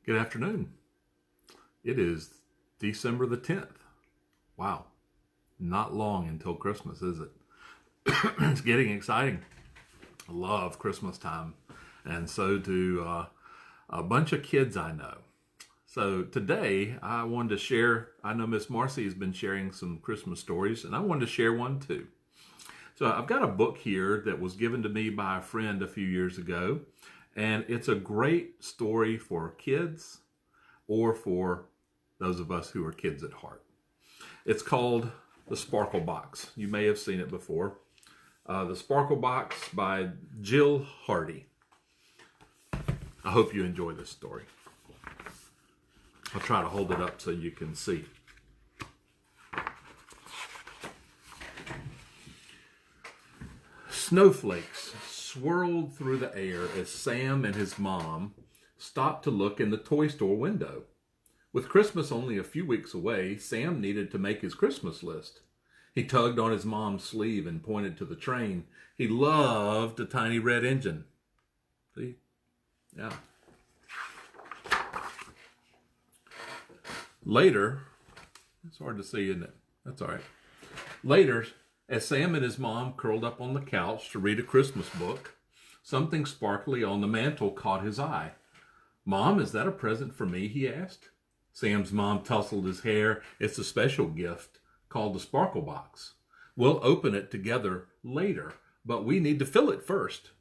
Good afternoon. It is December the 10th. Wow. Not long until Christmas, is it? It's getting exciting. I love Christmas time, and so do a bunch of kids I know. So today I wanted to share, I know Miss Marcy has been sharing some Christmas stories, and I wanted to share one too. So I've got a book here that was given to me by a friend a few years ago, and it's a great story for kids or for those of us who are kids at heart. It's called The Sparkle Box. You may have seen it before. The Sparkle Box by Jill Hardy. I hope you enjoy this story. I'll try to hold it up so you can see. Snowflakes swirled through the air as Sam and his mom stopped to look in the toy store window. With Christmas only a few weeks away, Sam needed to make his Christmas list. He tugged on his mom's sleeve and pointed to the train. He loved a tiny red engine. See? Yeah. Later, it's hard to see, isn't it? That's all right. Later, as Sam and his mom curled up on the couch to read a Christmas book, something sparkly on the mantel caught his eye. "Mom, is that a present for me?" he asked. Sam's mom tousled his hair. "It's a special gift called the Sparkle Box. We'll open it together later, but we need to fill it first."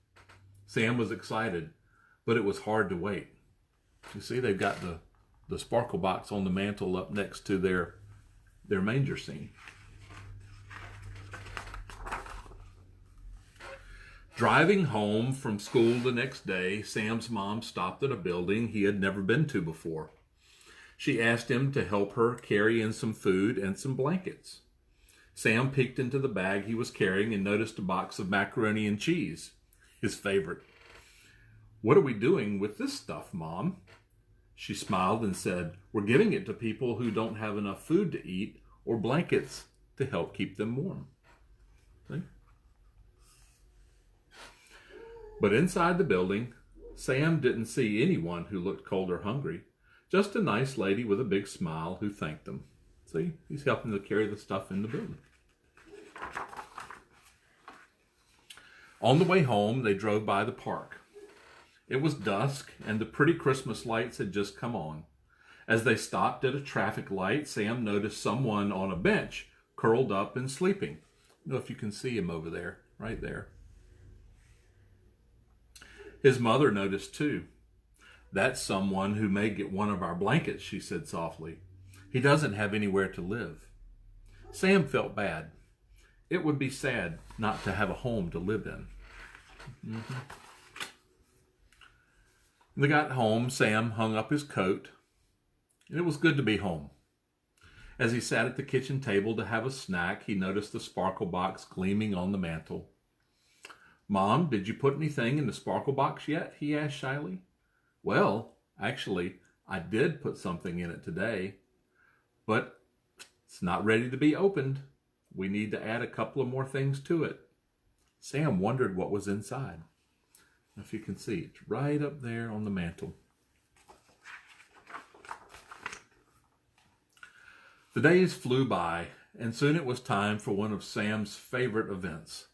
Sam was excited, but it was hard to wait. You see, they've got the Sparkle Box on the mantel up next to their manger scene. Driving home from school the next day, Sam's mom stopped at a building he had never been to before. She asked him to help her carry in some food and some blankets. Sam peeked into the bag he was carrying and noticed a box of macaroni and cheese, his favorite. "What are we doing with this stuff, Mom?" She smiled and said, "We're giving it to people who don't have enough food to eat or blankets to help keep them warm." See? But inside the building, Sam didn't see anyone who looked cold or hungry. Just a nice lady with a big smile who thanked them. See, he's helping to carry the stuff in the building. On the way home, they drove by the park. It was dusk, and the pretty Christmas lights had just come on. As they stopped at a traffic light, Sam noticed someone on a bench, curled up and sleeping. I don't know if you can see him over there, right there. His mother noticed too. "That's someone who may get one of our blankets," she said softly. "He doesn't have anywhere to live." Sam felt bad. It would be sad not to have a home to live in. When they got home, Sam hung up his coat. It was good to be home. As he sat at the kitchen table to have a snack, he noticed the Sparkle Box gleaming on the mantel. "Mom, did you put anything in the Sparkle Box yet?" he asked shyly. "Well, actually, I did put something in it today, but it's not ready to be opened. We need to add a couple of more things to it." Sam wondered what was inside. If you can see, it's right up there on the mantel. The days flew by, and soon it was time for one of Sam's favorite events,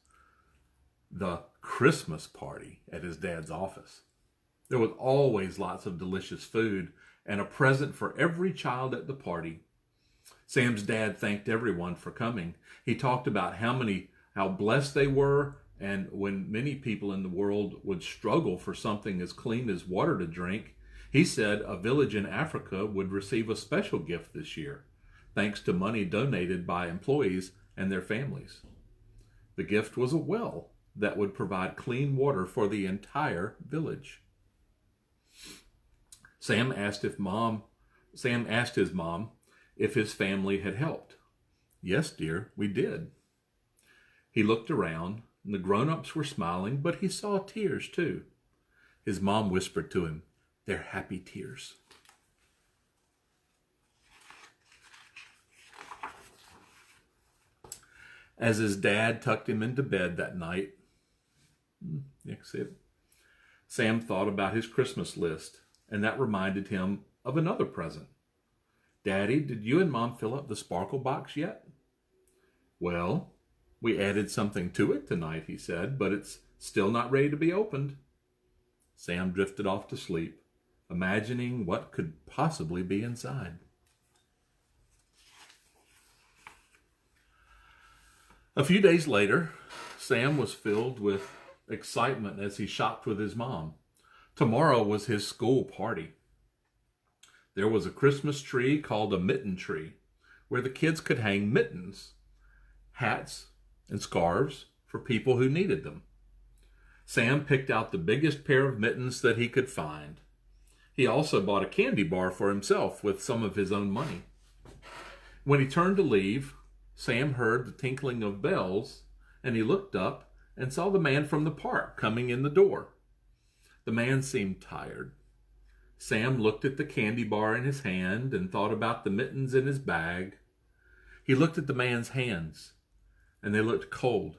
the Christmas party at his dad's office. There was always lots of delicious food and a present for every child at the party. Sam's dad thanked everyone for coming. He talked about how blessed they were, and when many people in the world would struggle for something as clean as water to drink, he said a village in Africa would receive a special gift this year, thanks to money donated by employees and their families. The gift was a well that would provide clean water for the entire village. Sam asked his mom if his family had helped. "Yes, dear, we did." He looked around, and the grown-ups were smiling, but he saw tears too. His mom whispered to him, "They're happy tears." As his dad tucked him into bed that night, Sam thought about his Christmas list and that reminded him of another present. "Daddy, did you and Mom fill up the sparkle box yet?" "Well, we added something to it tonight," he said, "but it's still not ready to be opened." Sam drifted off to sleep, imagining what could possibly be inside. A few days later, Sam was filled with excitement as he shopped with his mom. Tomorrow was his school party. There was a Christmas tree called a mitten tree, where the kids could hang mittens, hats, and scarves for people who needed them. Sam picked out the biggest pair of mittens that he could find. He also bought a candy bar for himself with some of his own money. When he turned to leave, Sam heard the tinkling of bells, and he looked up and saw the man from the park coming in the door. The man seemed tired. Sam looked at the candy bar in his hand and thought about the mittens in his bag. He looked at the man's hands, and they looked cold,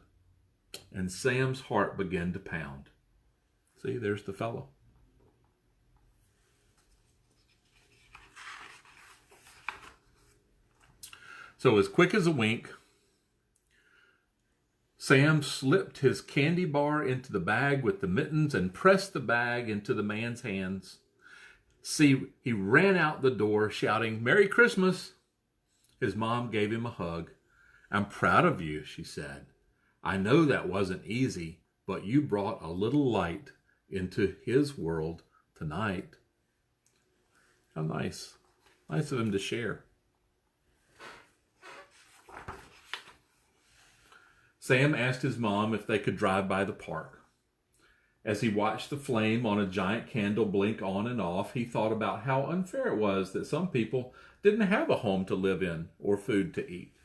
and Sam's heart began to pound. See, there's the fellow. So as quick as a wink, Sam slipped his candy bar into the bag with the mittens and pressed the bag into the man's hands. See, he ran out the door shouting, "Merry Christmas!" His mom gave him a hug. "I'm proud of you," she said. "I know that wasn't easy, but you brought a little light into his world tonight." How nice. Nice of him to share. Sam asked his mom if they could drive by the park. As he watched the flame on a giant candle blink on and off, he thought about how unfair it was that some people didn't have a home to live in or food to eat.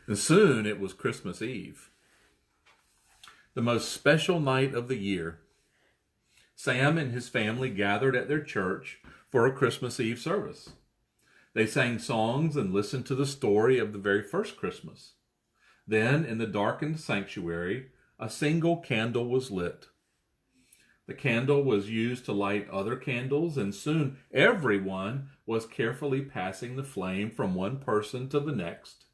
And soon it was Christmas Eve, the most special night of the year. Sam and his family gathered at their church for a Christmas Eve service. They sang songs and listened to the story of the very first Christmas. Then, in the darkened sanctuary, a single candle was lit. The candle was used to light other candles, and soon everyone was carefully passing the flame from one person to the next,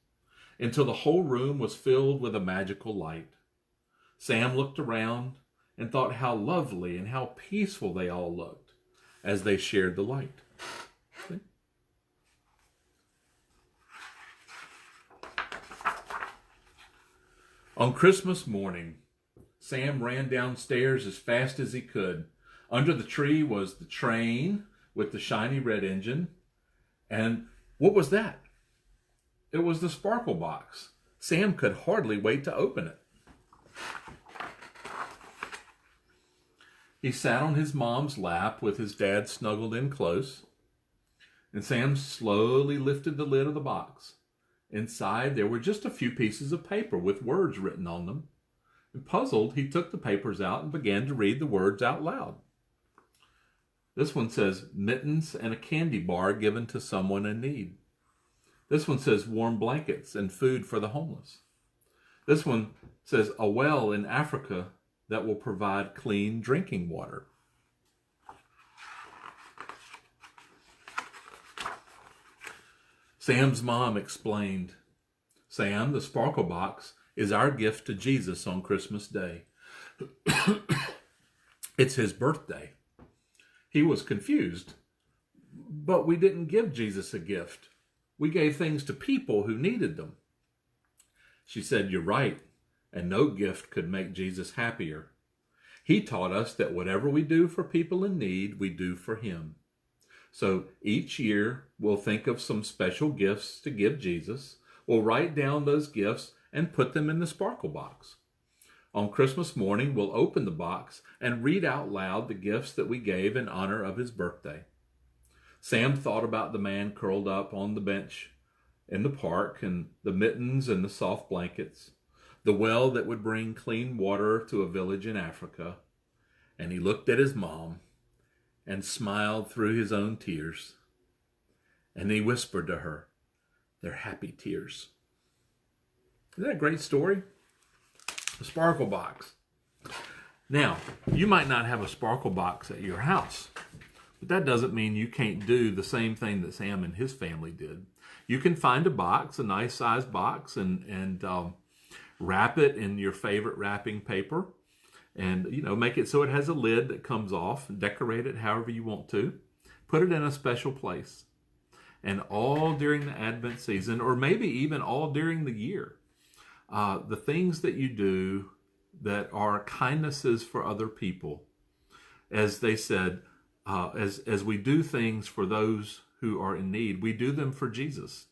until the whole room was filled with a magical light. Sam looked around and thought how lovely and how peaceful they all looked as they shared the light. See? On Christmas morning, Sam ran downstairs as fast as he could. Under the tree was the train with the shiny red engine. And what was that? It was the sparkle box. Sam could hardly wait to open it. He sat on his mom's lap with his dad snuggled in close. And Sam slowly lifted the lid of the box. Inside, there were just a few pieces of paper with words written on them. And puzzled, he took the papers out and began to read the words out loud. This one says, "Mittens and a candy bar given to someone in need." This one says, "Warm blankets and food for the homeless." This one says, "A well in Africa that will provide clean drinking water." Sam's mom explained, "Sam, the sparkle box is our gift to Jesus on Christmas Day. It's his birthday." He was confused, but we didn't give Jesus a gift. We gave things to people who needed them. She said, "You're right, and no gift could make Jesus happier. He taught us that whatever we do for people in need, we do for him. So each year, we'll think of some special gifts to give Jesus. We'll write down those gifts and put them in the sparkle box. On Christmas morning, we'll open the box and read out loud the gifts that we gave in honor of his birthday." Sam thought about the man curled up on the bench in the park, and the mittens and the soft blankets, the well that would bring clean water to a village in Africa, and he looked at his mom and smiled through his own tears. And he whispered to her, "They're happy tears." Isn't that a great story? The sparkle box. Now, you might not have a sparkle box at your house, but that doesn't mean you can't do the same thing that Sam and his family did. You can find a box, a nice size box, and wrap it in your favorite wrapping paper, and make it so it has a lid that comes off. And decorate it however you want to. Put it in a special place, and all during the Advent season, or maybe even all during the year, the things that you do that are kindnesses for other people, as they said, as we do things for those who are in need, we do them for Jesus.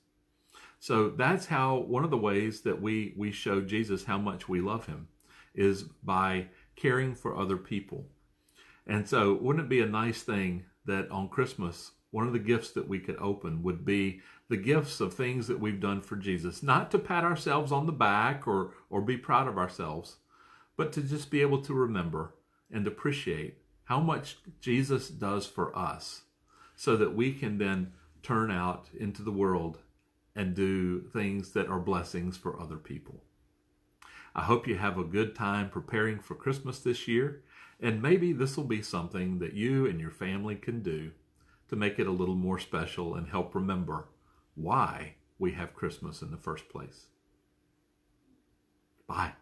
So that's how, one of the ways that we show Jesus how much we love him is by caring for other people. And so wouldn't it be a nice thing that on Christmas, one of the gifts that we could open would be the gifts of things that we've done for Jesus, not to pat ourselves on the back or be proud of ourselves, but to just be able to remember and appreciate how much Jesus does for us, so that we can then turn out into the world and do things that are blessings for other people. I hope you have a good time preparing for Christmas this year, and maybe this will be something that you and your family can do to make it a little more special and help remember why we have Christmas in the first place. Bye.